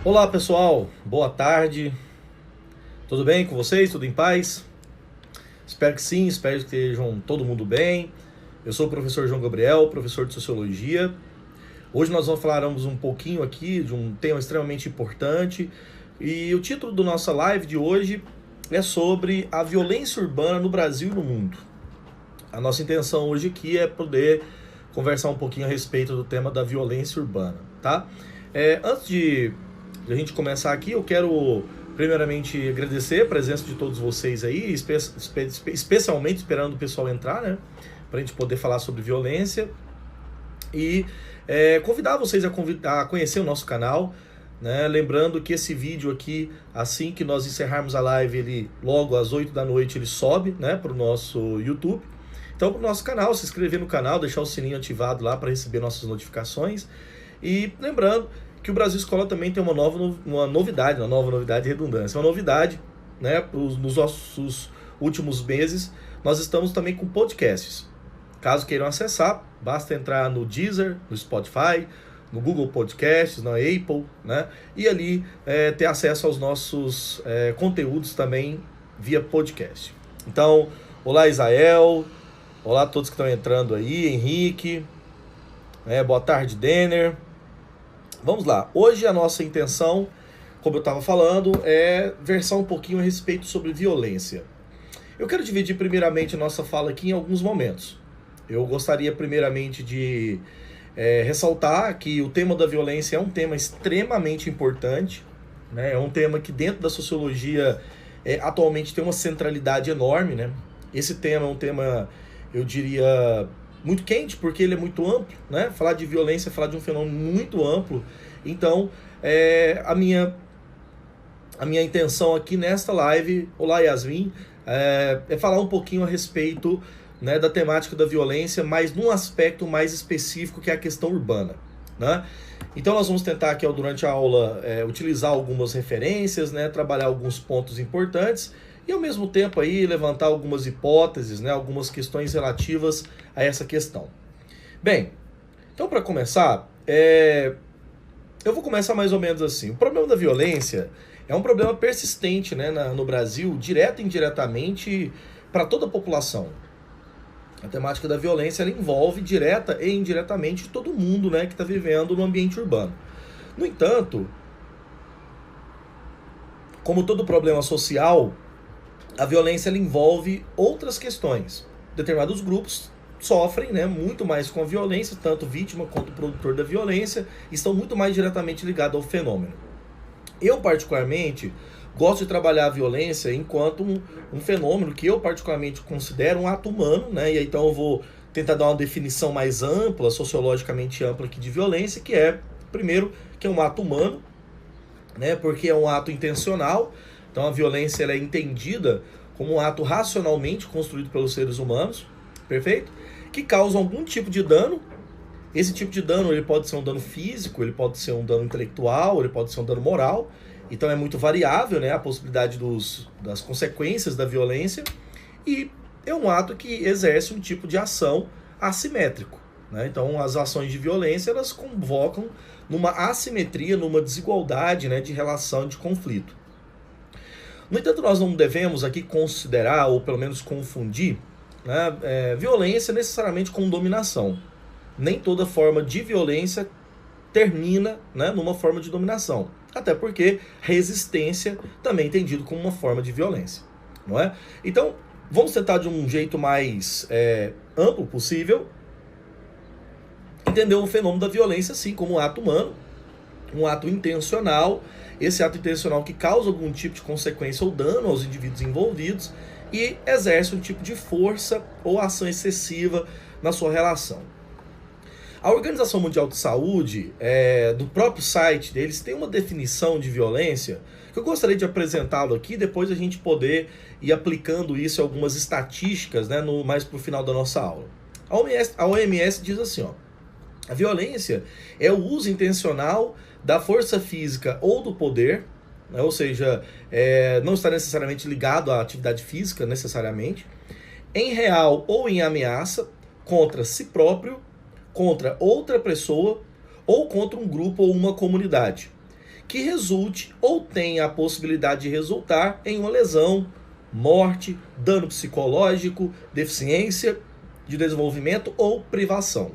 Olá pessoal, boa tarde, tudo bem com vocês? Tudo em paz? Espero que sim, espero que estejam todo mundo bem. Eu sou o professor João Gabriel, professor de Sociologia. Hoje nós falaremos um pouquinho aqui de um tema extremamente importante e o título da nossa live de hoje é sobre a violência urbana no Brasil e no mundo. A nossa intenção hoje aqui é poder conversar um pouquinho a respeito do tema da violência urbana, tá? Antes de a gente começar aqui, eu quero primeiramente agradecer a presença de todos vocês aí, especialmente esperando o pessoal entrar, né? Pra gente poder falar sobre violência e convidar vocês a conhecer o nosso canal, né? Lembrando que esse vídeo aqui, assim que nós encerrarmos a live, ele logo às 8 da noite ele sobe, né, para o nosso YouTube. Então, para o nosso canal, se inscrever no canal, deixar o sininho ativado lá para receber nossas notificações. E lembrando que o Brasil Escola também tem uma novidade de redundância, uma novidade, né, nos nossos últimos meses, nós estamos também com podcasts. Caso queiram acessar, basta entrar no Deezer, no Spotify, no Google Podcasts, na Apple, né, e ali ter acesso aos nossos conteúdos também via podcast. Então, olá Isael, olá a todos que estão entrando aí, Henrique, boa tarde Denner. Vamos lá, hoje a nossa intenção, como eu estava falando, é versar um pouquinho a respeito sobre violência. Eu quero dividir primeiramente a nossa fala aqui em alguns momentos. Eu gostaria primeiramente de ressaltar que o tema da violência é um tema extremamente importante, né? É um tema que dentro da sociologia atualmente tem uma centralidade enorme, né? Esse tema é um tema, eu diria, muito quente, porque ele é muito amplo, né? Falar de violência é falar de um fenômeno muito amplo. Então, a minha intenção aqui nesta live, olá Yasmin, é falar um pouquinho a respeito, né, da temática da violência, mas num aspecto mais específico, que é a questão urbana, né? Então nós vamos tentar aqui durante a aula utilizar algumas referências, né, trabalhar alguns pontos importantes e ao mesmo tempo aí levantar algumas hipóteses, né, algumas questões relativas a essa questão. Bem, então para começar, eu vou começar mais ou menos assim. O problema da violência é um problema persistente, né, no Brasil, direto e indiretamente para toda a população. A temática da violência ela envolve direta e indiretamente todo mundo, né, que está vivendo no ambiente urbano. No entanto, como todo problema social, a violência ela envolve outras questões. Determinados grupos sofrem, né, muito mais com a violência, tanto vítima quanto produtor da violência, estão muito mais diretamente ligados ao fenômeno. Eu, particularmente, gosto de trabalhar a violência enquanto um fenômeno que eu particularmente considero um ato humano, né? E aí, então eu vou tentar dar uma definição mais ampla, sociologicamente ampla aqui de violência, que é, primeiro, que é um ato humano, né? Porque é um ato intencional. Então a violência ela é entendida como um ato racionalmente construído pelos seres humanos, perfeito? Que causa algum tipo de dano. Esse tipo de dano ele pode ser um dano físico, ele pode ser um dano intelectual, ele pode ser um dano moral. Então é muito variável, né, a possibilidade das consequências da violência, e é um ato que exerce um tipo de ação assimétrico, né? Então as ações de violência elas convocam numa assimetria, numa desigualdade, né, de relação, de conflito. No entanto, nós não devemos aqui considerar, ou pelo menos confundir, né, violência necessariamente com dominação. Nem toda forma de violência termina, né, numa forma de dominação. Até porque resistência também é entendido como uma forma de violência, não é? Então, vamos tentar de um jeito mais amplo possível entender o fenômeno da violência, sim, como um ato humano, um ato intencional, esse ato intencional que causa algum tipo de consequência ou dano aos indivíduos envolvidos e exerce um tipo de força ou ação excessiva na sua relação. A Organização Mundial de Saúde, do próprio site deles, tem uma definição de violência que eu gostaria de apresentá-lo aqui, depois a gente poder ir aplicando isso em algumas estatísticas, né, mais para o final da nossa aula. A OMS diz assim, ó, a violência é o uso intencional da força física ou do poder, né, ou seja, não está necessariamente ligado à atividade física, necessariamente, em real ou em ameaça, contra si próprio, contra outra pessoa ou contra um grupo ou uma comunidade, que resulte ou tenha a possibilidade de resultar em uma lesão, morte, dano psicológico, deficiência de desenvolvimento ou privação.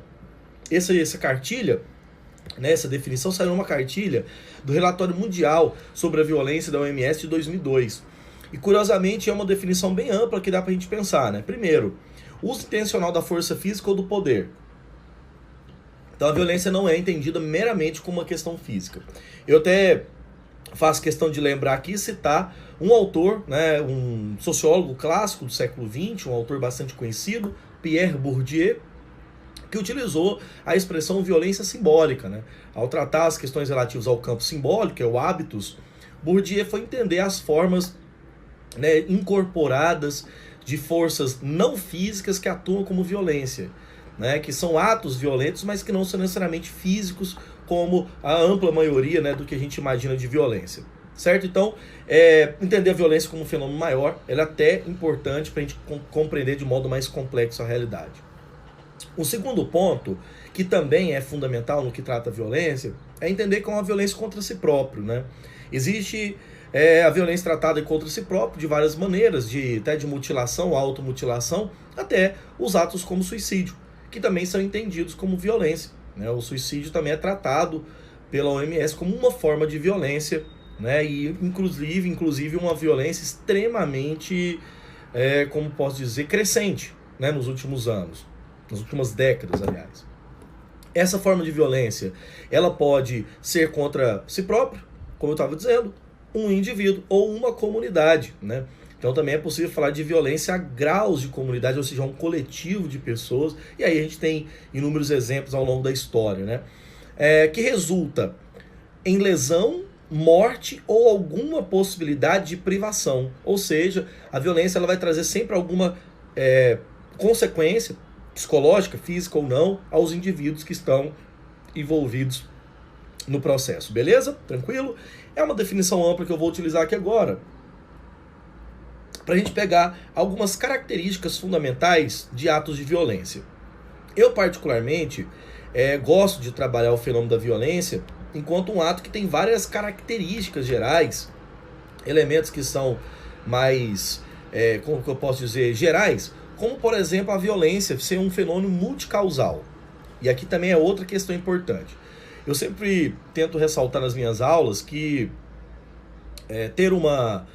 Essa cartilha, né, essa definição saiu numa cartilha do Relatório Mundial sobre a Violência da OMS de 2002. E curiosamente é uma definição bem ampla que dá pra gente pensar, né? Primeiro, uso intencional da força física ou do poder. Então a violência não é entendida meramente como uma questão física. Eu até faço questão de lembrar aqui e citar um autor, né, um sociólogo clássico do século XX, um autor bastante conhecido, Pierre Bourdieu, que utilizou a expressão violência simbólica, né? Ao tratar as questões relativas ao campo simbólico, que é o hábitus, Bourdieu foi entender as formas, né, incorporadas de forças não físicas que atuam como violência, né, que são atos violentos, mas que não são necessariamente físicos, como a ampla maioria, né, do que a gente imagina de violência. Certo? Então, entender a violência como um fenômeno maior é até importante para a gente compreender de modo mais complexo a realidade. O segundo ponto, que também é fundamental no que trata a violência, é entender que é uma violência contra si próprio, né? Existe a violência tratada contra si próprio de várias maneiras, até de mutilação, automutilação, até os atos como suicídio, que também são entendidos como violência, né? O suicídio também é tratado pela OMS como uma forma de violência, né? E inclusive uma violência extremamente, como posso dizer, crescente, né? Nos últimos anos. Nas últimas décadas, aliás. Essa forma de violência, ela pode ser contra si próprio, como eu estava dizendo, um indivíduo ou uma comunidade, né? Então também é possível falar de violência a graus de comunidade, ou seja, um coletivo de pessoas, e aí a gente tem inúmeros exemplos ao longo da história, né? Que resulta em lesão, morte ou alguma possibilidade de privação. Ou seja, a violência ela vai trazer sempre alguma consequência psicológica, física ou não, aos indivíduos que estão envolvidos no processo. Beleza? Tranquilo? É uma definição ampla que eu vou utilizar aqui agora para a gente pegar algumas características fundamentais de atos de violência. Eu, particularmente, gosto de trabalhar o fenômeno da violência enquanto um ato que tem várias características gerais, elementos que são mais, como que eu posso dizer, gerais, como, por exemplo, a violência ser um fenômeno multicausal. E aqui também é outra questão importante. Eu sempre tento ressaltar nas minhas aulas que ter uma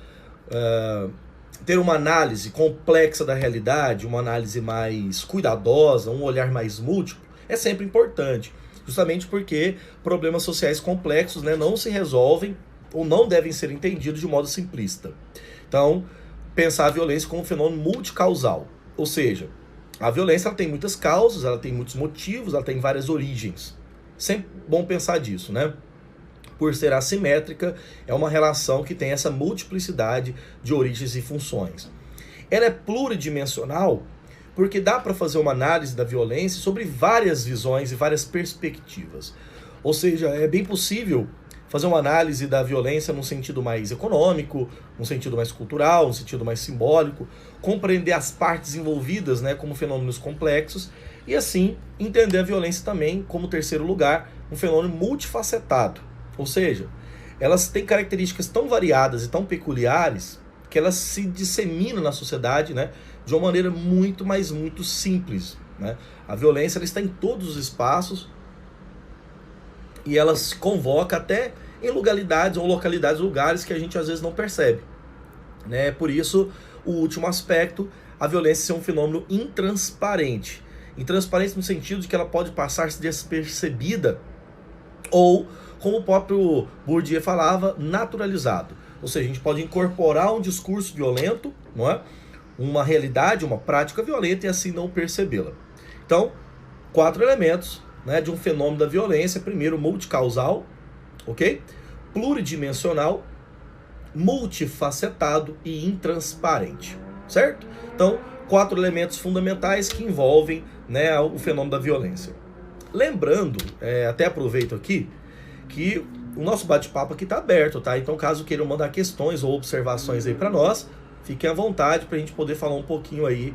análise complexa da realidade, uma análise mais cuidadosa, um olhar mais múltiplo, é sempre importante. Justamente porque problemas sociais complexos, né, não se resolvem ou não devem ser entendidos de modo simplista. Então, pensar a violência como um fenômeno multicausal. Ou seja, a violência ela tem muitas causas, ela tem muitos motivos, ela tem várias origens. Sempre bom pensar disso, né? Por ser assimétrica, é uma relação que tem essa multiplicidade de origens e funções. Ela é pluridimensional porque dá para fazer uma análise da violência sobre várias visões e várias perspectivas. Ou seja, é bem possível fazer uma análise da violência num sentido mais econômico, num sentido mais cultural, num sentido mais simbólico, compreender as partes envolvidas, né, como fenômenos complexos, e assim entender a violência também, como terceiro lugar, um fenômeno multifacetado. Ou seja, elas têm características tão variadas e tão peculiares que elas se disseminam na sociedade, né, de uma maneira muito, mas muito simples, né? A violência ela está em todos os espaços e ela se convoca até em lugares lugares que a gente às vezes não percebe, né? Por isso, o último aspecto, a violência ser um fenômeno intransparente. Intransparente no sentido de que ela pode passar-se despercebida ou, como o próprio Bourdieu falava, naturalizado. Ou seja, a gente pode incorporar um discurso violento, não é? Uma realidade, uma prática violenta e assim não percebê-la. Então, 4 elementos, né, de um fenômeno da violência. Primeiro, multicausal, ok? Pluridimensional, multifacetado e intransparente, certo? Então, 4 elementos fundamentais que envolvem, né, o fenômeno da violência. Lembrando, até aproveito aqui, que o nosso bate-papo aqui está aberto, tá? Então, caso queiram mandar questões ou observações aí para nós, fiquem à vontade para a gente poder falar um pouquinho aí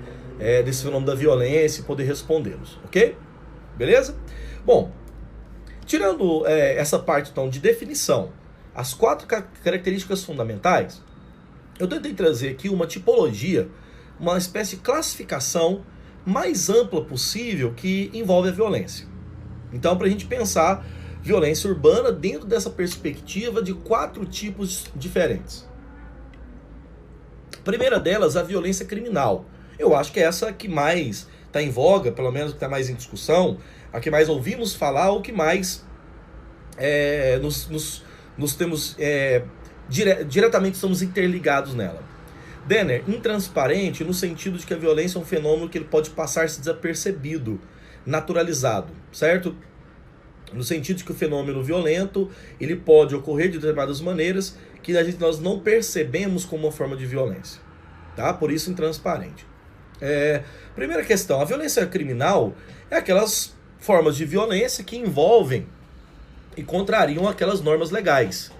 desse fenômeno da violência e poder respondê-los, ok? Beleza? Bom, tirando essa parte então de definição, as 4 características fundamentais, eu tentei trazer aqui uma tipologia, uma espécie de classificação mais ampla possível que envolve a violência. Então, para a gente pensar violência urbana dentro dessa perspectiva de 4 tipos diferentes. A primeira delas, a violência criminal. Eu acho que é essa que mais está em voga, pelo menos que está mais em discussão, a que mais ouvimos falar, ou que mais nos temos diretamente estamos interligados nela. Denner, intransparente no sentido de que a violência é um fenômeno que ele pode passar-se desapercebido, naturalizado, certo? No sentido de que o fenômeno violento ele pode ocorrer de determinadas maneiras que nós não percebemos como uma forma de violência, tá? Por isso intransparente. Primeira questão, a violência criminal é aquelas formas de violência que envolvem e contrariam aquelas normas legais.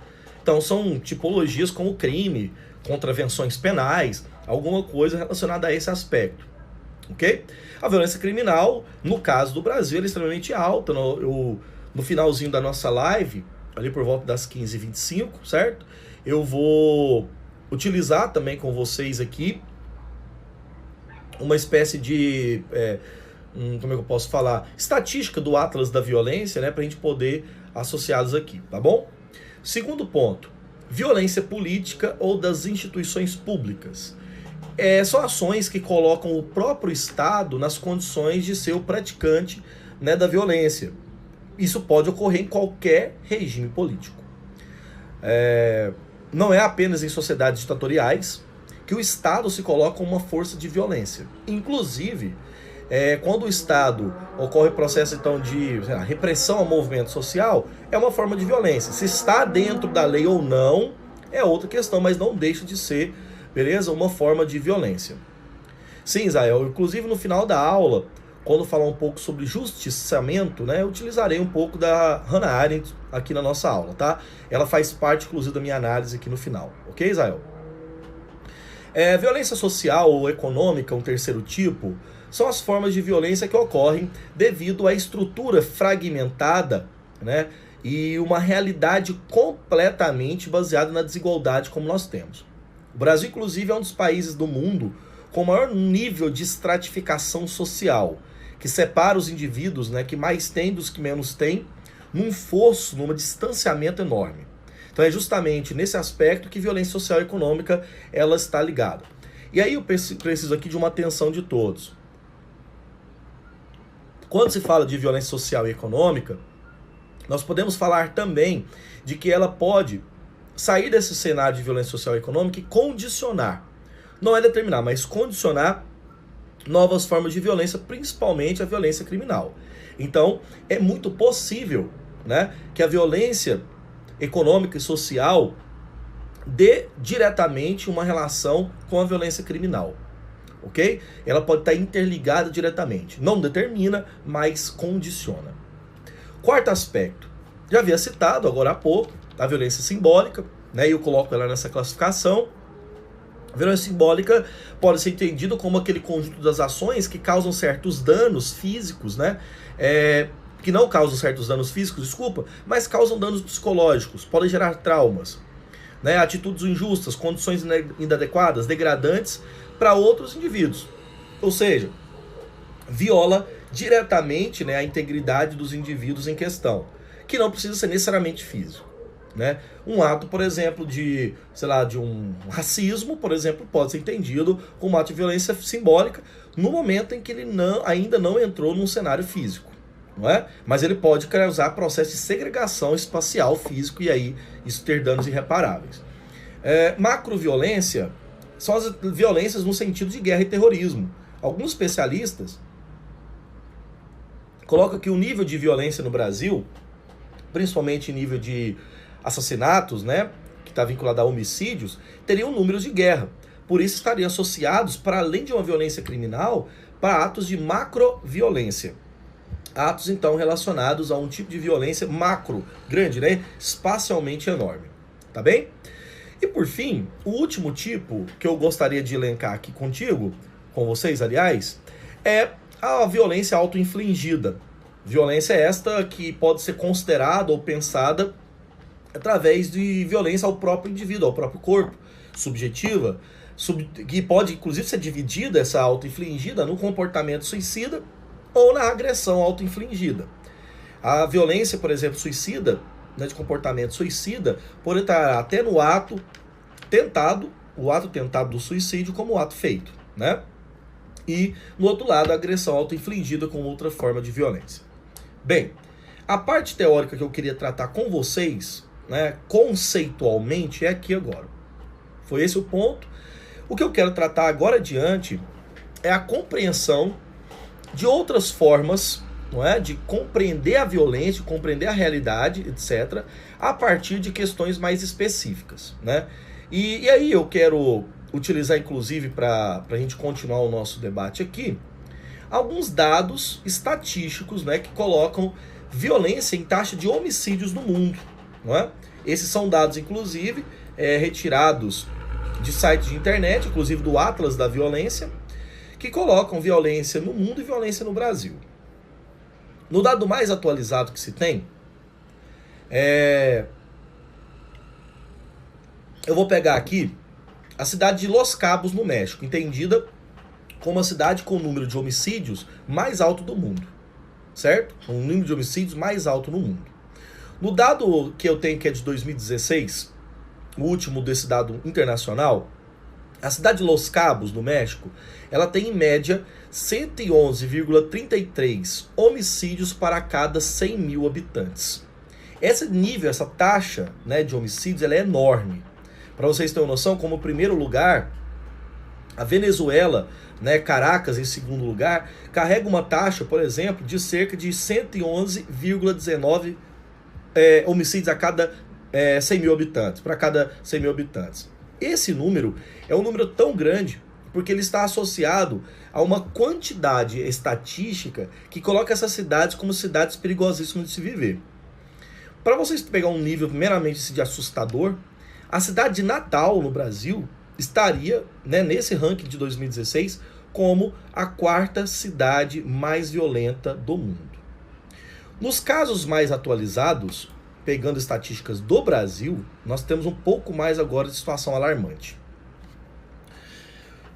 Então são tipologias como crime, contravenções penais, alguma coisa relacionada a esse aspecto, ok? A violência criminal, no caso do Brasil, é extremamente alta. No finalzinho da nossa live, ali por volta das 15h25, certo? Eu vou utilizar também com vocês aqui uma espécie de, como é que eu posso falar? Estatística do Atlas da Violência, né? Pra gente poder associá-los aqui, tá bom? Segundo ponto, violência política ou das instituições públicas. São ações que colocam o próprio Estado nas condições de ser o praticante, né, da violência. Isso pode ocorrer em qualquer regime político. Não é apenas em sociedades ditatoriais que o Estado se coloca como uma força de violência. Inclusive, quando o Estado ocorre processo então de repressão ao movimento social, é uma forma de violência. Se está dentro da lei ou não, é outra questão, mas não deixa de ser, beleza? Uma forma de violência. Sim, Israel, inclusive no final da aula, quando falar um pouco sobre justiciamento, né, eu utilizarei um pouco da Hannah Arendt aqui na nossa aula, tá? Ela faz parte, inclusive, da minha análise aqui no final. Ok, Israel? Violência social ou econômica, um terceiro tipo, são as formas de violência que ocorrem devido à estrutura fragmentada, né, e uma realidade completamente baseada na desigualdade como nós temos. O Brasil, inclusive, é um dos países do mundo com o maior nível de estratificação social, que separa os indivíduos, né, que mais têm dos que menos têm, num fosso, num distanciamento enorme. Então é justamente nesse aspecto que violência social e econômica ela está ligada. E aí eu preciso aqui de uma atenção de todos. Quando se fala de violência social e econômica, nós podemos falar também de que ela pode sair desse cenário de violência social e econômica e condicionar, não é determinar, mas condicionar novas formas de violência, principalmente a violência criminal. Então, é muito possível, né, que a violência econômica e social dê diretamente uma relação com a violência criminal, ok? Ela pode estar interligada diretamente. Não determina, mas condiciona. Quarto aspecto, já havia citado agora há pouco, a violência simbólica, né, e eu coloco ela nessa classificação. A violência simbólica pode ser entendida como aquele conjunto das ações que causam certos danos físicos, né, que não causam certos danos físicos, desculpa, mas causam danos psicológicos, podem gerar traumas, né, atitudes injustas, condições inadequadas, degradantes para outros indivíduos. Ou seja, viola diretamente, né, a integridade dos indivíduos em questão, que não precisa ser necessariamente físico, né? Um ato, por exemplo, de um racismo, por exemplo, pode ser entendido como um ato de violência simbólica no momento em que ele ainda não entrou num cenário físico, não é? Mas ele pode causar processo de segregação espacial físico e aí isso ter danos irreparáveis. Macroviolência são as violências no sentido de guerra e terrorismo. Alguns especialistas colocam que o nível de violência no Brasil, principalmente nível de assassinatos, né, que está vinculado a homicídios, teriam números de guerra. Por isso estariam associados, para além de uma violência criminal, para atos de macroviolência. Atos, então, relacionados a um tipo de violência macro, grande, né, espacialmente enorme. Tá bem? E por fim, o último tipo que eu gostaria de elencar aqui contigo, com vocês, aliás, é a violência autoinfligida. Violência esta que pode ser considerada ou pensada através de violência ao próprio indivíduo, ao próprio corpo, subjetiva, que pode inclusive ser dividida, essa auto-infligida, no comportamento suicida ou na agressão auto-infligida. A violência, por exemplo, suicida, né, de comportamento suicida, pode estar até no ato tentado, o ato tentado do suicídio como o ato feito, né? E, no outro lado, a agressão auto-infligida com outra forma de violência. Bem, a parte teórica que eu queria tratar com vocês, né, conceitualmente, é aqui agora. Foi esse o ponto. O que eu quero tratar agora adiante é a compreensão de outras formas, não é, de compreender a violência, compreender a realidade, etc., a partir de questões mais específicas, né? E aí eu quero utilizar, inclusive, para a gente continuar o nosso debate aqui, alguns dados estatísticos, né, que colocam violência em taxa de homicídios no mundo, não é? Esses são dados, inclusive, retirados de sites de internet, inclusive do Atlas da Violência, que colocam violência no mundo e violência no Brasil. No dado mais atualizado que se tem, eu vou pegar aqui a cidade de Los Cabos, no México, entendida como a cidade com o número de homicídios mais alto do mundo, certo? O número de homicídios mais alto no mundo. No dado que eu tenho, que é de 2016, o último desse dado internacional, a cidade de Los Cabos, no México, ela tem em média 111,33 homicídios para cada 100 mil habitantes. Esse nível, essa taxa, né, de homicídios, ela é enorme. Para vocês terem noção, como primeiro lugar, a Venezuela, né, Caracas em segundo lugar, carrega uma taxa, por exemplo, de cerca de 111,19 homicídios a cada 100 mil habitantes, para cada 100 mil habitantes. Esse número é um número tão grande porque ele está associado a uma quantidade estatística que coloca essas cidades como cidades perigosíssimas de se viver. Para vocês pegar um nível meramente de assustador, a cidade de Natal, no Brasil, estaria, né, nesse ranking de 2016 como a quarta cidade mais violenta do mundo. Nos casos mais atualizados, pegando estatísticas do Brasil, nós temos um pouco mais agora de situação alarmante.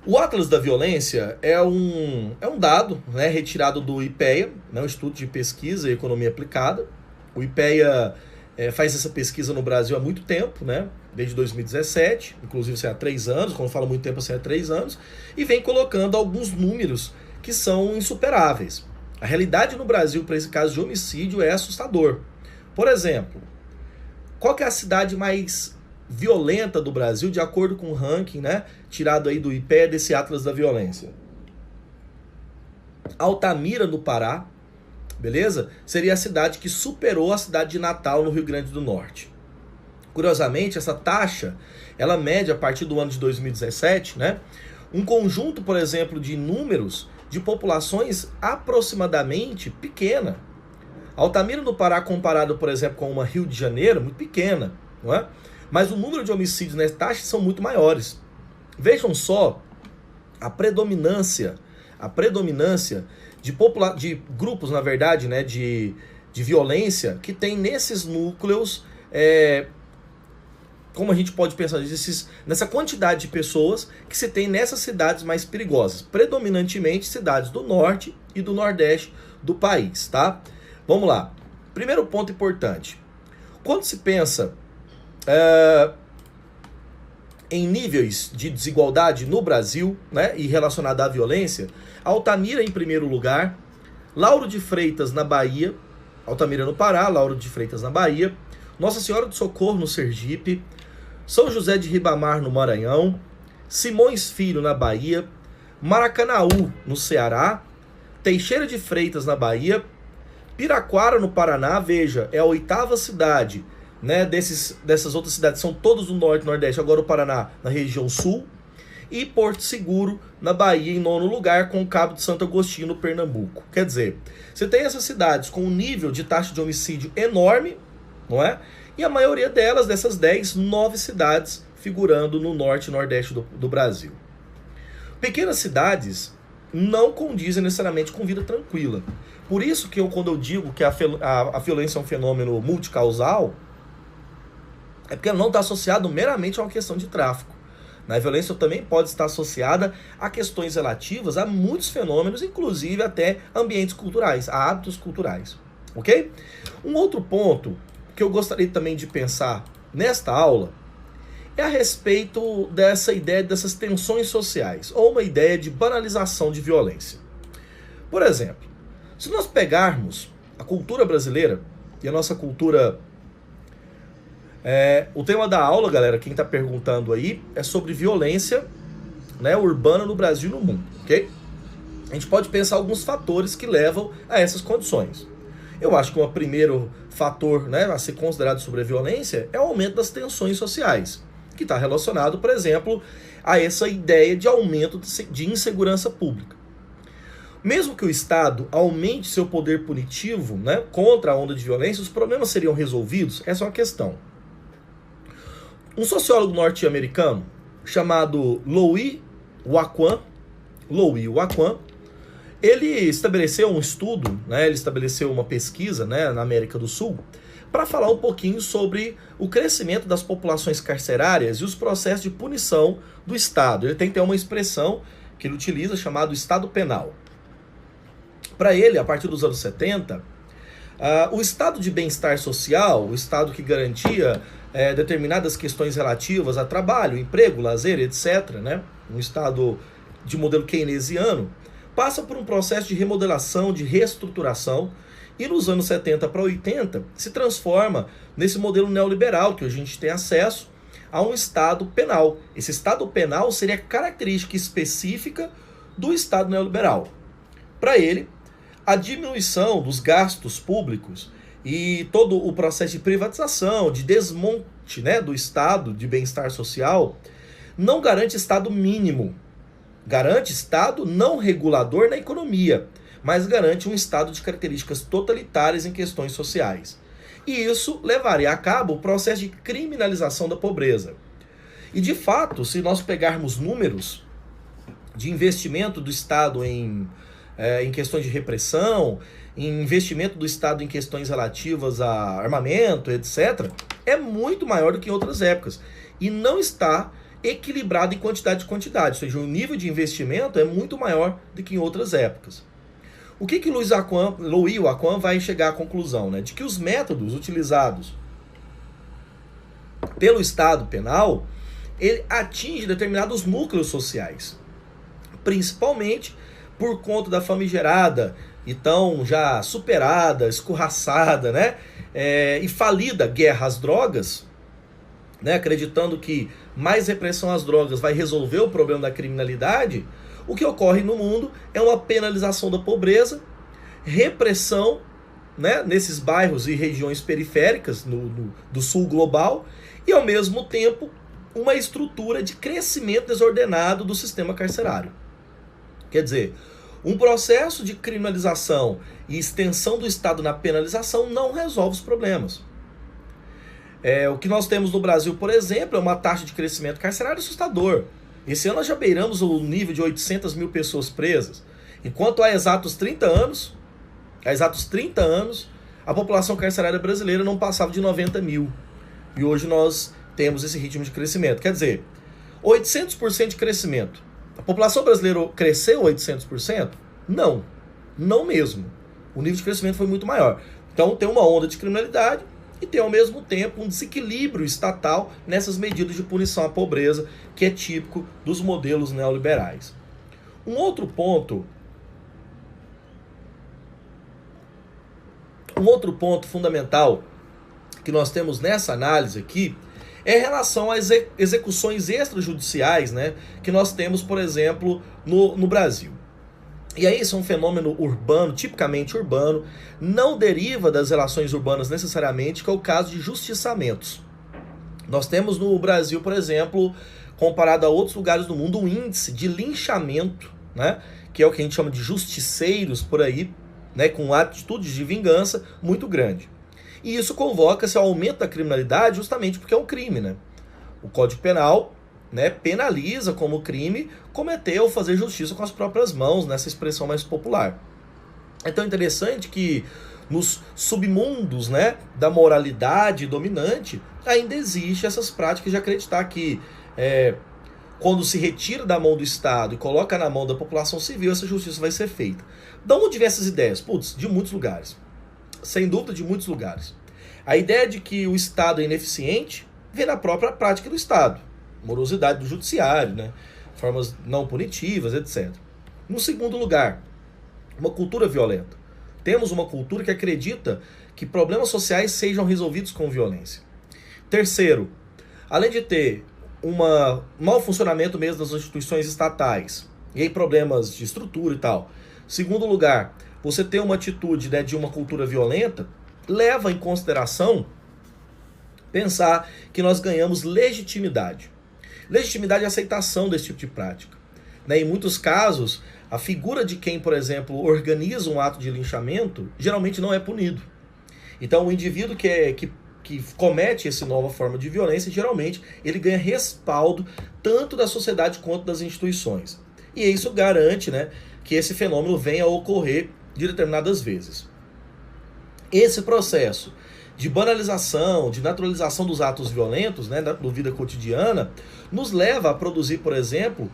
O Atlas da Violência é um dado, né, retirado do IPEA, né, o Instituto de Pesquisa e Economia Aplicada. O IPEA faz essa pesquisa no Brasil há muito tempo, né, desde 2017, inclusive há 3 anos, quando fala muito tempo, há 3 anos, e vem colocando alguns números que são insuperáveis. A realidade no Brasil para esse caso de homicídio é assustador. Por exemplo, qual que é a cidade mais violenta do Brasil, de acordo com o ranking, né, tirado aí do IPEA, desse Atlas da Violência? Altamira, no Pará, beleza? Seria a cidade que superou a cidade de Natal, no Rio Grande do Norte. Curiosamente, essa taxa, ela mede a partir do ano de 2017, né, um conjunto, por exemplo, de números de populações aproximadamente pequena. Altamira, no Pará, comparado, por exemplo, com uma Rio de Janeiro, muito pequena, não é? Mas o número de homicídios nessa taxa são muito maiores. Vejam só a predominância de grupos, na verdade, né, de violência que tem nesses núcleos, como a gente pode pensar nessa quantidade de pessoas que se tem nessas cidades mais perigosas, predominantemente cidades do norte e do nordeste do país, tá? Vamos lá. Primeiro ponto importante. Quando se pensa em níveis de desigualdade no Brasil, né, e relacionado à violência, Altamira em primeiro lugar, Lauro de Freitas na Bahia, Altamira no Pará, Lauro de Freitas na Bahia, Nossa Senhora do Socorro no Sergipe, São José de Ribamar no Maranhão, Simões Filho na Bahia, Maracanaú no Ceará, Teixeira de Freitas na Bahia, Piraquara no Paraná, veja, é a 8ª cidade, né, dessas outras cidades, são todos do norte e nordeste, agora o Paraná na região sul, e Porto Seguro na Bahia em 9º lugar, com o Cabo de Santo Agostinho no Pernambuco. Quer dizer, você tem essas cidades com um nível de taxa de homicídio enorme, não é? E a maioria delas, dessas 10, 9 cidades figurando no norte e nordeste do Brasil. Pequenas cidades não condizem necessariamente com vida tranquila. Por isso que quando eu digo que a violência é um fenômeno multicausal, é porque ela não está associada meramente a uma questão de tráfico. A violência também pode estar associada a questões relativas a muitos fenômenos, inclusive até ambientes culturais, a hábitos culturais. Ok? Um outro ponto que eu gostaria também de pensar nesta aula é a respeito dessa ideia dessas tensões sociais, ou uma ideia de banalização de violência. Por exemplo, se nós pegarmos a cultura brasileira e a nossa cultura... o tema da aula, galera, quem está perguntando aí, é sobre violência, né, urbana no Brasil e no mundo, ok? A gente pode pensar alguns fatores que levam a essas condições. Eu acho que um primeiro fator, né, a ser considerado sobre a violência é o aumento das tensões sociais, que está relacionado, por exemplo, a essa ideia de aumento de insegurança pública. Mesmo que o Estado aumente seu poder punitivo, né, contra a onda de violência, os problemas seriam resolvidos? Essa é uma questão. Um sociólogo norte-americano chamado Louis Wacquan, ele estabeleceu um estudo, né, ele estabeleceu uma pesquisa, né, na América do Sul, para falar um pouquinho sobre o crescimento das populações carcerárias e os processos de punição do Estado. Ele tem que ter uma expressão que ele utiliza chamada Estado penal. Para ele, a partir dos anos 70, o estado de bem-estar social, o estado que garantia determinadas questões relativas a trabalho, emprego, lazer, etc., né? Um estado de modelo keynesiano, passa por um processo de remodelação, de reestruturação, e nos anos 70 para 80 se transforma nesse modelo neoliberal, que hoje a gente tem acesso a um estado penal. Esse estado penal seria a característica específica do estado neoliberal. Para ele, a diminuição dos gastos públicos e todo o processo de privatização, de desmonte, né, do estado de bem-estar social, não garante estado mínimo. Garante estado não regulador na economia, mas garante um estado de características totalitárias em questões sociais. E isso levaria a cabo o processo de criminalização da pobreza. E de fato, se nós pegarmos números de investimento do Estado em questões de repressão, em investimento do Estado em questões relativas a armamento, etc., é muito maior do que em outras épocas. E não está equilibrado em quantidade e quantidade, ou seja, o nível de investimento é muito maior do que em outras épocas. O que Louis Wacquan vai chegar à conclusão? Né? De que os métodos utilizados pelo Estado penal, ele atinge determinados núcleos sociais, principalmente por conta da famigerada, então já superada, escorraçada, né, e falida guerra às drogas, né, acreditando que mais repressão às drogas vai resolver o problema da criminalidade. O que ocorre no mundo é uma penalização da pobreza, repressão, né, nesses bairros e regiões periféricas do sul global, e ao mesmo tempo uma estrutura de crescimento desordenado do sistema carcerário. Quer dizer, um processo de criminalização e extensão do Estado na penalização não resolve os problemas. O que nós temos no Brasil, por exemplo, é uma taxa de crescimento carcerário assustador. Esse ano nós já beiramos o nível de 800 mil pessoas presas, enquanto há exatos 30 anos, a população carcerária brasileira não passava de 90 mil. E hoje nós temos esse ritmo de crescimento. Quer dizer, 800% de crescimento. A população brasileira cresceu 800%? Não, não mesmo. O nível de crescimento foi muito maior. Então tem uma onda de criminalidade e tem ao mesmo tempo um desequilíbrio estatal nessas medidas de punição à pobreza, que é típico dos modelos neoliberais. Um outro ponto fundamental que nós temos nessa análise aqui é em relação às execuções extrajudiciais, né, que nós temos, por exemplo, no Brasil. E aí isso é um fenômeno urbano, tipicamente urbano, não deriva das relações urbanas necessariamente, que é o caso de justiçamentos. Nós temos no Brasil, por exemplo, comparado a outros lugares do mundo, um índice de linchamento, né, que é o que a gente chama de justiceiros por aí, né, com atitudes de vingança muito grande. E isso convoca-se ao aumento da criminalidade justamente porque é um crime, né? O Código Penal, né, penaliza como crime cometer ou fazer justiça com as próprias mãos, nessa expressão mais popular. É tão interessante que nos submundos, né, da moralidade dominante, ainda existe essas práticas de acreditar que quando se retira da mão do Estado e coloca na mão da população civil, essa justiça vai ser feita. De onde vem essas ideias? Putz, de muitos lugares. Sem dúvida, de muitos lugares. A ideia de que o Estado é ineficiente vem da própria prática do Estado. Morosidade do judiciário, né? Formas não punitivas, etc. No segundo lugar, uma cultura violenta. Temos uma cultura que acredita que problemas sociais sejam resolvidos com violência. Terceiro, além de ter um mau funcionamento mesmo das instituições estatais, e aí problemas de estrutura e tal. Segundo lugar, você ter uma atitude, né, de uma cultura violenta, leva em consideração pensar que nós ganhamos legitimidade. Legitimidade é aceitação desse tipo de prática. Em muitos casos, a figura de quem, por exemplo, organiza um ato de linchamento, geralmente não é punido. Então, o indivíduo que comete essa nova forma de violência, geralmente, ele ganha respaldo tanto da sociedade quanto das instituições. E isso garante, né, que esse fenômeno venha a ocorrer de determinadas vezes. Esse processo de banalização, de naturalização dos atos violentos, né, da vida cotidiana, nos leva a produzir, por exemplo,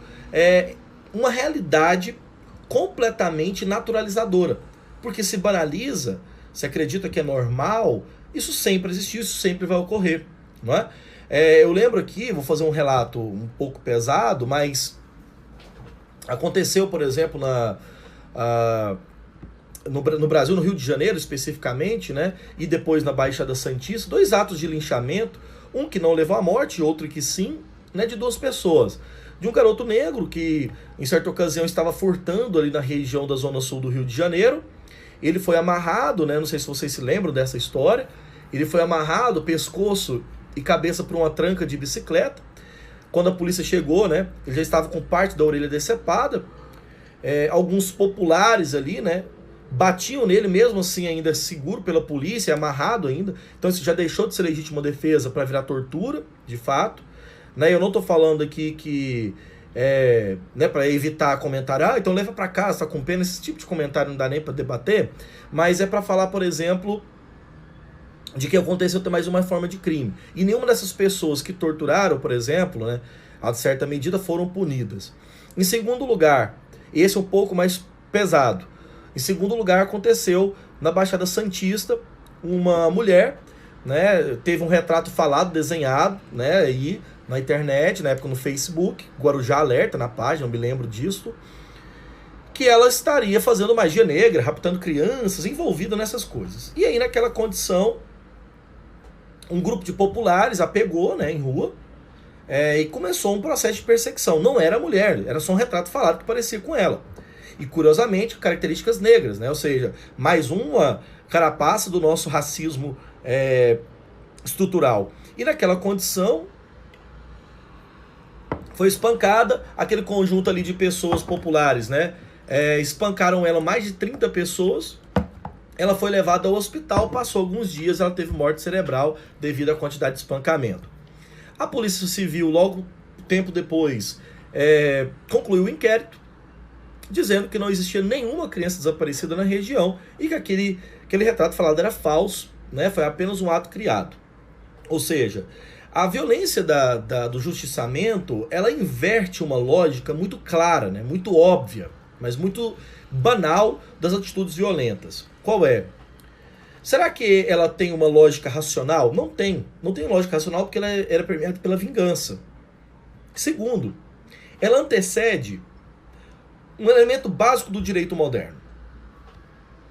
uma realidade completamente naturalizadora. Porque se banaliza, se acredita que é normal, isso sempre existiu, isso sempre vai ocorrer, não é? Eu lembro aqui, vou fazer um relato um pouco pesado, mas aconteceu, por exemplo, no Brasil, no Rio de Janeiro especificamente, né, e depois na Baixada Santista, 2 atos de linchamento, um que não levou à morte, outro que sim, né, de 2 pessoas. De um garoto negro que, em certa ocasião, estava furtando ali na região da Zona Sul do Rio de Janeiro. Ele foi amarrado, né, não sei se vocês se lembram dessa história, ele foi amarrado, pescoço e cabeça por uma tranca de bicicleta. Quando a polícia chegou, né, ele já estava com parte da orelha decepada. Alguns populares ali, né, batiam nele, mesmo assim ainda seguro pela polícia, amarrado ainda. Então isso já deixou de ser legítima defesa para virar tortura, de fato. Eu não estou falando aqui que né, para evitar comentário, então leva para casa, tá com pena, esse tipo de comentário não dá nem para debater, mas é para falar, por exemplo, de que aconteceu ter mais uma forma de crime. E nenhuma dessas pessoas que torturaram, por exemplo, né, a certa medida, foram punidas. Em segundo lugar, esse é um pouco mais pesado. Em segundo lugar, aconteceu na Baixada Santista, uma mulher, né, teve um retrato falado, desenhado, né, aí na internet, na época no Facebook, Guarujá Alerta, na página, eu me lembro disso, que ela estaria fazendo magia negra, raptando crianças, envolvida nessas coisas. E aí, naquela condição, um grupo de populares a pegou, né, em rua, e começou um processo de perseguição. Não era a mulher, era só um retrato falado que parecia com ela. E, curiosamente, características negras, né? Ou seja, mais uma carapaça do nosso racismo estrutural. E naquela condição, foi espancada, aquele conjunto ali de pessoas populares, né? Espancaram ela, mais de 30 pessoas. Ela foi levada ao hospital, passou alguns dias, ela teve morte cerebral devido à quantidade de espancamento. A Polícia Civil, logo tempo depois, concluiu o inquérito, dizendo que não existia nenhuma criança desaparecida na região e que aquele retrato falado era falso, né? Foi apenas um ato criado. Ou seja, a violência do justiçamento, ela inverte uma lógica muito clara, né? Muito óbvia, mas muito banal das atitudes violentas. Qual é? Será que ela tem uma lógica racional? Não tem. Não tem lógica racional porque ela era permeada pela vingança. Segundo, ela antecede um elemento básico do direito moderno.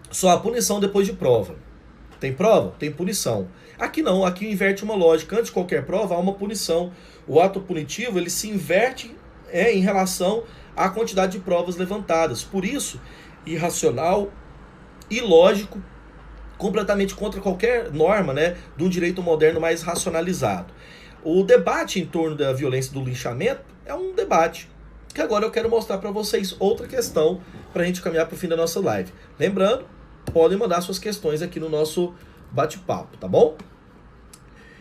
Só a punição depois de prova. Tem prova? Tem punição. Aqui não, aqui inverte uma lógica. Antes de qualquer prova, há uma punição. O ato punitivo, ele se inverte em relação à quantidade de provas levantadas. Por isso, irracional, ilógico, completamente contra qualquer norma, né, de um direito moderno mais racionalizado. O debate em torno da violência do linchamento é um debate que agora eu quero mostrar para vocês outra questão para a gente caminhar para o fim da nossa live. Lembrando, podem mandar suas questões aqui no nosso bate-papo, tá bom?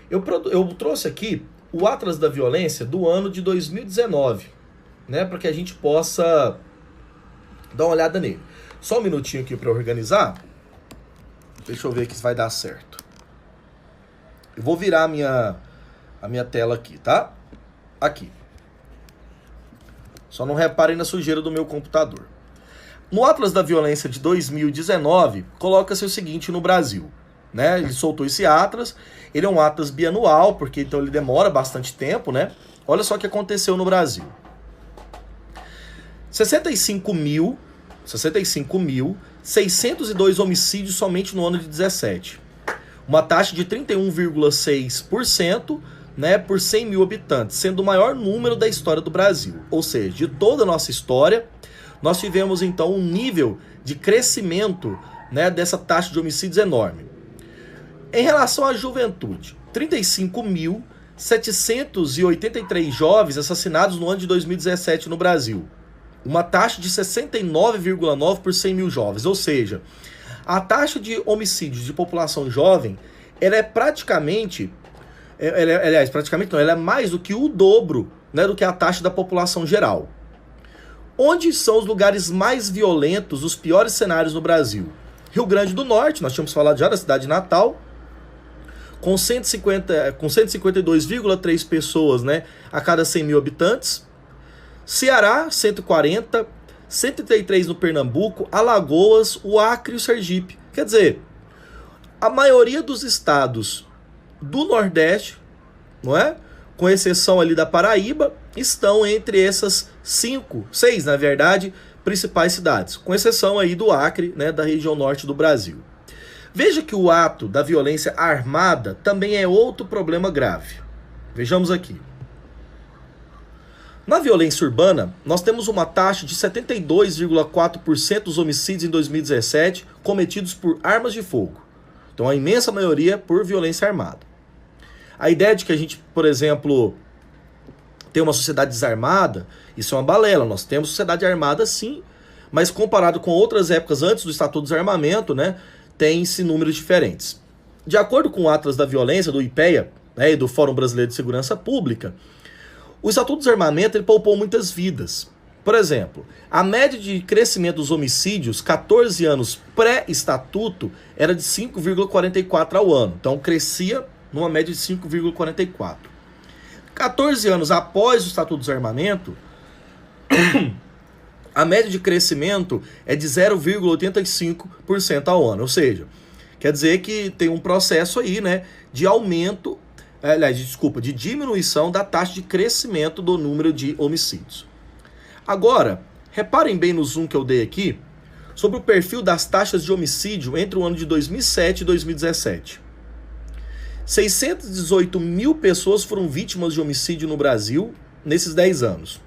Eu trouxe aqui o Atlas da Violência do ano de 2019, né, para que a gente possa dar uma olhada nele. Só um minutinho aqui para organizar. Deixa eu ver aqui se vai dar certo. Eu vou virar a minha tela aqui, tá? Aqui. Só não reparem na sujeira do meu computador. No Atlas da Violência de 2019, coloca-se o seguinte no Brasil, né? Ele soltou esse Atlas, ele é um Atlas bianual, porque então ele demora bastante tempo, né? Olha só o que aconteceu no Brasil. 65.602 homicídios somente no ano de 17. Uma taxa de 31,6%, né, por 100 mil habitantes, sendo o maior número da história do Brasil. Ou seja, de toda a nossa história, nós tivemos então um nível de crescimento, né, dessa taxa de homicídios enorme. Em relação à juventude, 35.783 jovens assassinados no ano de 2017 no Brasil. Uma taxa de 69,9 por 100 mil jovens. Ou seja, a taxa de homicídios de população jovem, ela é praticamente... praticamente não, ela é mais do que o dobro, né, do que a taxa da população geral. Onde são os lugares mais violentos, os piores cenários no Brasil? Rio Grande do Norte, nós tínhamos falado já da cidade de Natal, com 152,3 pessoas, né, a cada 100 mil habitantes. Ceará, 140, 133 no Pernambuco, Alagoas, o Acre e o Sergipe. Quer dizer, a maioria dos estados do Nordeste, não é? Com exceção ali da Paraíba, estão entre essas 6, na verdade, principais cidades, com exceção aí do Acre, né, da região norte do Brasil. Veja que o ato da violência armada também é outro problema grave. Vejamos aqui. Na violência urbana, nós temos uma taxa de 72,4% dos homicídios em 2017 cometidos por armas de fogo. Então, a imensa maioria por violência armada. A ideia de que a gente, por exemplo, tem uma sociedade desarmada, isso é uma balela. Nós temos sociedade armada sim, mas comparado com outras épocas antes do Estatuto do Desarmamento, né, tem-se números diferentes. De acordo com o Atlas da Violência, do IPEA, né, e do Fórum Brasileiro de Segurança Pública, o Estatuto do Desarmamento ele poupou muitas vidas. Por exemplo, a média de crescimento dos homicídios, 14 anos pré-estatuto, era de 5,44 ao ano. Então, crescia numa média de 5,44. 14 anos após o Estatuto do Desarmamento, a média de crescimento é de 0,85% ao ano. Ou seja, quer dizer que tem um processo aí, né, de aumento, de diminuição da taxa de crescimento do número de homicídios. Agora, reparem bem no zoom que eu dei aqui sobre o perfil das taxas de homicídio entre o ano de 2007 e 2017. 618 mil pessoas foram vítimas de homicídio no Brasil nesses 10 anos.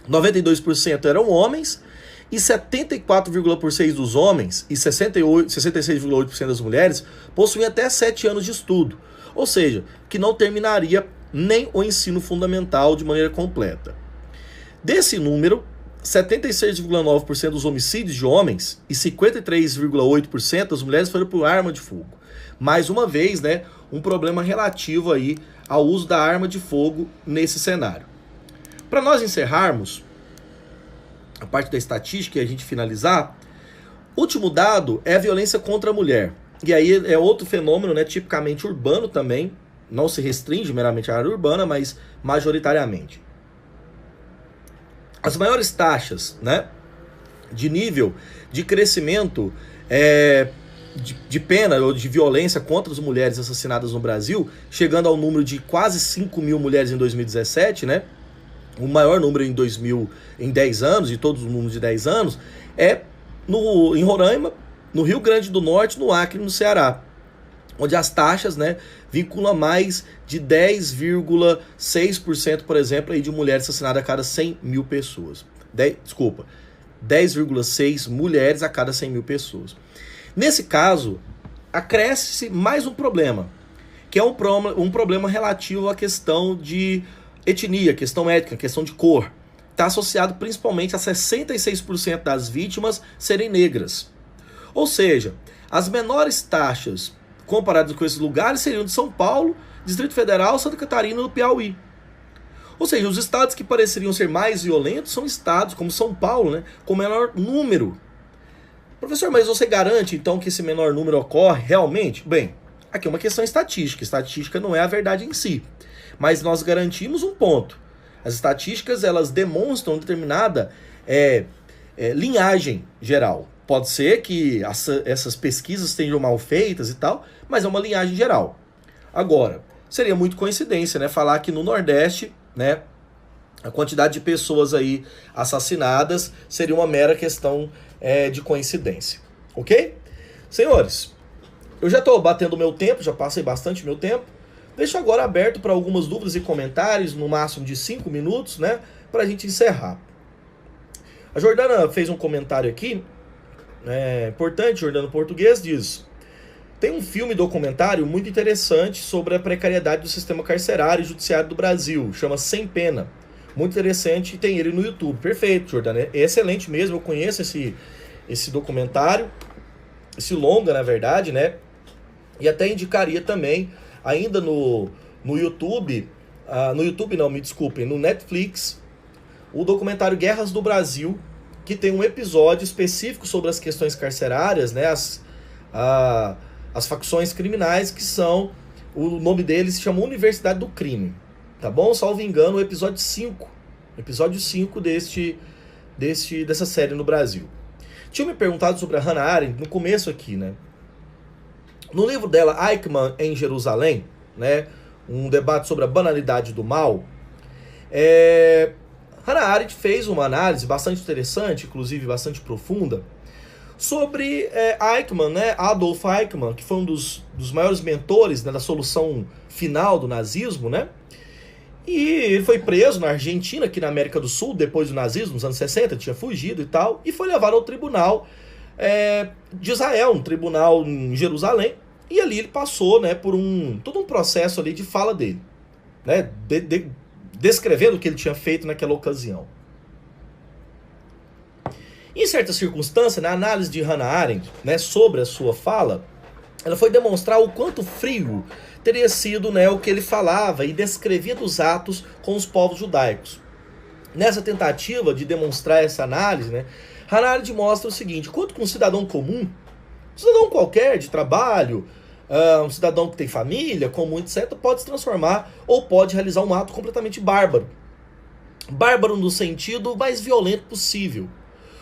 92% eram homens e 74,6% dos homens e 66,8% das mulheres possuíam até 7 anos de estudo. Ou seja, que não terminaria nem o ensino fundamental de maneira completa. Desse número, 76,9% dos homicídios de homens e 53,8% das mulheres foram por arma de fogo. Mais uma vez, né, um problema relativo aí ao uso da arma de fogo nesse cenário. Para nós encerrarmos a parte da estatística e a gente finalizar, o último dado é a violência contra a mulher. E aí é outro fenômeno, né, tipicamente urbano também, não se restringe meramente à área urbana, mas majoritariamente. As maiores taxas, né, de nível de crescimento de pena ou de violência contra as mulheres assassinadas no Brasil, chegando ao número de quase 5 mil mulheres em 2017, né, o maior número em 10 anos, de todos os números de 10 anos, é em Roraima, no Rio Grande do Norte, no Acre e no Ceará, onde as taxas, né, vinculam mais de 10,6%, por exemplo, aí de mulheres assassinadas a cada 100 mil pessoas. 10,6 mulheres a cada 100 mil pessoas. Nesse caso, acresce-se mais um problema, que é um problema relativo à questão de etnia, questão étnica, questão de cor. Está associado principalmente a 66% das vítimas serem negras. Ou seja, as menores taxas comparadas com esses lugares seriam de São Paulo, Distrito Federal, Santa Catarina e do Piauí. Ou seja, os estados que pareceriam ser mais violentos são estados como São Paulo, né, com menor número Professor, mas você garante então que esse menor número ocorre realmente? Bem, aqui é uma questão estatística. Estatística não é a verdade em si, mas nós garantimos um ponto. As estatísticas, elas demonstram determinada linhagem geral. Pode ser que essas pesquisas estejam mal feitas e tal, mas é uma linhagem geral. Agora, seria muito coincidência, né, falar que no Nordeste, né, a quantidade de pessoas aí assassinadas seria uma mera questão de coincidência, ok? Senhores, eu já estou batendo o meu tempo, já passei bastante meu tempo. Deixo agora aberto para algumas dúvidas e comentários, no máximo de 5 minutos, né, para a gente encerrar. A Jordana fez um comentário aqui, importante, Jordana Português, diz: tem um filme documentário muito interessante sobre a precariedade do sistema carcerário e judiciário do Brasil, chama Sem Pena. Muito interessante, e tem ele no YouTube. Perfeito, Jordana, é excelente mesmo, eu conheço esse documentário, esse longa, na verdade, né? E até indicaria também, ainda no YouTube, no YouTube não, me desculpem, no Netflix, o documentário Guerras do Brasil, que tem um episódio específico sobre as questões carcerárias, né? As facções criminais, que são, o nome deles se chama Universidade do Crime, tá bom? Salvo engano, o episódio 5 dessa série no Brasil. Tinha me perguntado sobre a Hannah Arendt no começo aqui, né? No livro dela, Eichmann em Jerusalém, né, um debate sobre a banalidade do mal, Hannah Arendt fez uma análise bastante interessante, inclusive bastante profunda, sobre Eichmann, né, Adolf Eichmann, que foi um dos maiores mentores, né, da solução final do nazismo, né? E ele foi preso na Argentina, aqui na América do Sul, depois do nazismo, nos anos 60, tinha fugido e tal, e foi levado ao tribunal de Israel, um tribunal em Jerusalém, e ali ele passou, né, por todo um processo ali de fala dele, né, descrevendo o que ele tinha feito naquela ocasião. Em certa circunstância, na análise de Hannah Arendt, né, sobre a sua fala, ela foi demonstrar o quanto frio teria sido, né, o que ele falava e descrevia dos atos com os povos judaicos. Nessa tentativa de demonstrar essa análise, né, Hannah Arendt mostra o seguinte: quanto que um cidadão comum, um cidadão qualquer de trabalho, um cidadão que tem família, comum, etc., pode se transformar ou pode realizar um ato completamente bárbaro. Bárbaro no sentido mais violento possível.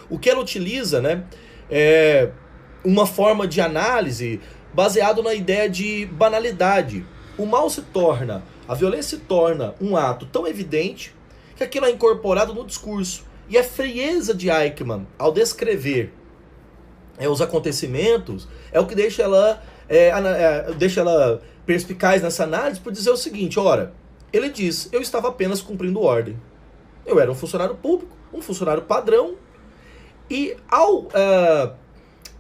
O que ela utiliza, né, é uma forma de análise baseado na ideia de banalidade. O mal se torna, a violência se torna um ato tão evidente que aquilo é incorporado no discurso. E a frieza de Eichmann, ao descrever os acontecimentos, é o que deixa ela perspicaz nessa análise por dizer o seguinte: ora, ele diz, eu estava apenas cumprindo ordem. Eu era um funcionário público, um funcionário padrão, e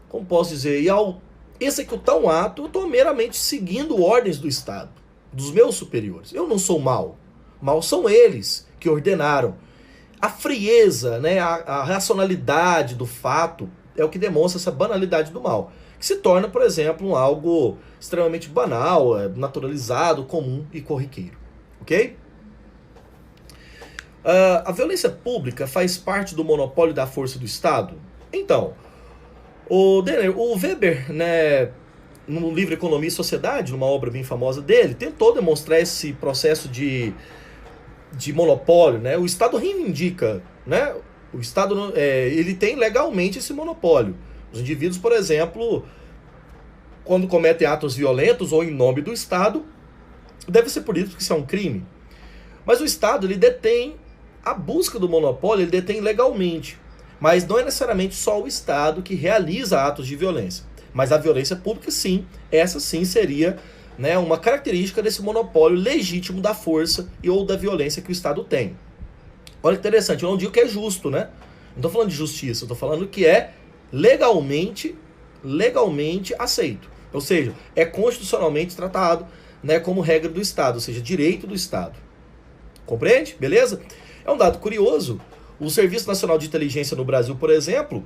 como posso dizer, ao executar um ato, eu estou meramente seguindo ordens do Estado, dos meus superiores. Eu não sou mau. Mal são eles que ordenaram. A frieza, né, a racionalidade do fato é o que demonstra essa banalidade do mal, que se torna, por exemplo, algo extremamente banal, naturalizado, comum e corriqueiro. Ok? A violência pública faz parte do monopólio da força do Estado? Então, o Weber, né, no livro Economia e Sociedade, numa obra bem famosa dele, tentou demonstrar esse processo de monopólio, né? O Estado reivindica, né? O Estado ele tem legalmente esse monopólio. Os indivíduos, por exemplo, quando cometem atos violentos ou em nome do Estado, deve ser punido porque isso é um crime. Mas o Estado, ele detém a busca do monopólio, ele detém legalmente. Mas não é necessariamente só o Estado que realiza atos de violência. Mas a violência pública, sim, essa sim seria, né, uma característica desse monopólio legítimo da força e ou da violência que o Estado tem. Olha que interessante, eu não digo que é justo, né? Não estou falando de justiça, eu estou falando que é legalmente aceito. Ou seja, é constitucionalmente tratado, né, como regra do Estado, ou seja, direito do Estado. Compreende? Beleza? É um dado curioso. O Serviço Nacional de Inteligência no Brasil, por exemplo,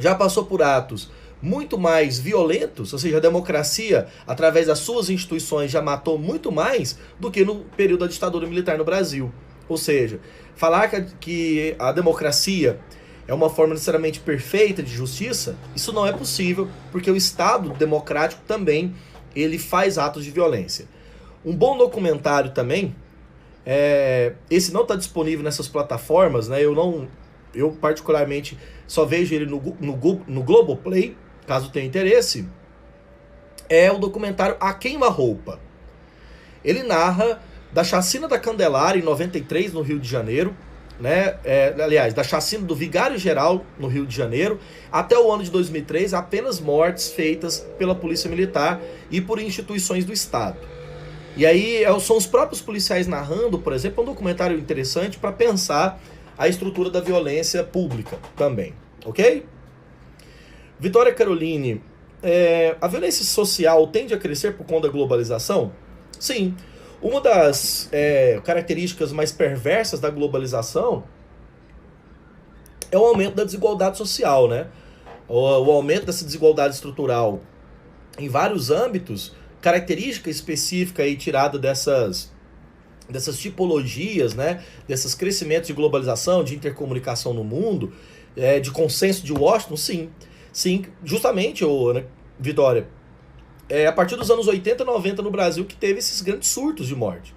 já passou por atos muito mais violentos, ou seja, a democracia, através das suas instituições, já matou muito mais do que no período da ditadura militar no Brasil. Ou seja, falar que a democracia é uma forma necessariamente perfeita de justiça? Isso não é possível, porque o Estado democrático também ele faz atos de violência. Um bom documentário também, esse não está disponível nessas plataformas, né? Eu particularmente só vejo ele no Globoplay, caso tenha interesse, é o documentário A Queima-Roupa. Ele narra da chacina da Candelária em 93 no Rio de Janeiro, né? Aliás, da chacina do Vigário Geral no Rio de Janeiro, até o ano de 2003, apenas mortes feitas pela Polícia Militar e por instituições do Estado. E aí são os próprios policiais narrando, por exemplo, um documentário interessante para pensar a estrutura da violência pública também, ok? Vitória Caroline, a violência social tende a crescer por conta da globalização? Sim. Uma das características mais perversas da globalização é o aumento da desigualdade social, né? O aumento dessa desigualdade estrutural em vários âmbitos, característica específica aí tirada dessas tipologias, né? Desses crescimentos de globalização, de intercomunicação no mundo, de consenso de Washington, sim. Sim, justamente, Vitória, a partir dos anos 80 e 90 no Brasil que teve esses grandes surtos de morte.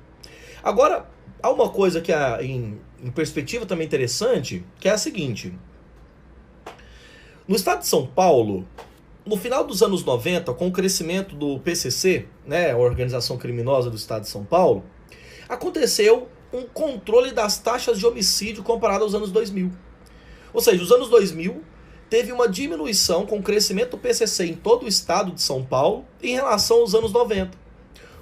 Agora, há uma coisa que em perspectiva também interessante, que é a seguinte. No estado de São Paulo, no final dos anos 90, com o crescimento do PCC, né, a organização criminosa do estado de São Paulo, aconteceu um controle das taxas de homicídio comparado aos anos 2000. Ou seja, os anos 2000 teve uma diminuição com o crescimento do PCC em todo o estado de São Paulo em relação aos anos 90.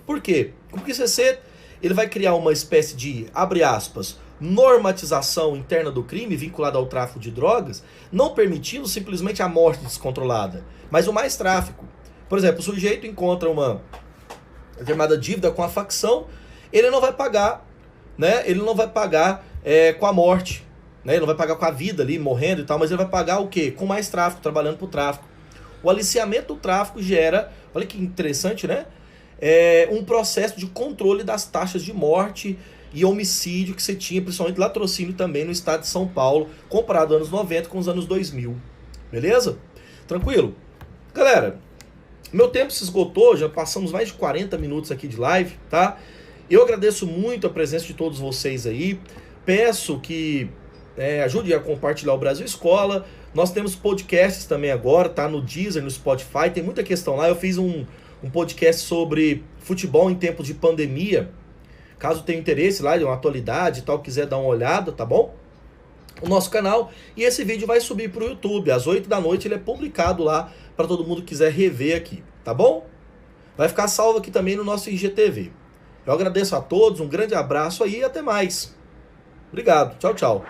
Por quê? O PCC ele vai criar uma espécie de, abre aspas, normatização interna do crime vinculada ao tráfico de drogas, não permitindo simplesmente a morte descontrolada, mas o mais tráfico. Por exemplo, o sujeito encontra uma determinada dívida com a facção, ele não vai pagar, né? Ele não vai pagar com a morte. Ele não vai pagar com a vida ali, morrendo e tal, mas ele vai pagar o quê? Com mais tráfico, trabalhando pro tráfico. O aliciamento do tráfico gera, olha que interessante, né? Um processo de controle das taxas de morte e homicídio que você tinha, principalmente latrocínio também no estado de São Paulo, comparado anos 90 com os anos 2000. Beleza? Tranquilo? Galera, meu tempo se esgotou, já passamos mais de 40 minutos aqui de live, tá? Eu agradeço muito a presença de todos vocês aí. Peço que ajude a compartilhar o Brasil Escola. Nós temos podcasts também agora, tá? No Deezer, no Spotify, tem muita questão lá. Eu fiz um podcast sobre futebol em tempos de pandemia. Caso tenha interesse lá, de uma atualidade e tal, quiser dar uma olhada, tá bom? O nosso canal. E esse vídeo vai subir pro YouTube. Às 8 da noite ele é publicado lá para todo mundo que quiser rever aqui, tá bom? Vai ficar salvo aqui também no nosso IGTV. Eu agradeço a todos, um grande abraço aí e até mais. Obrigado. Tchau, tchau.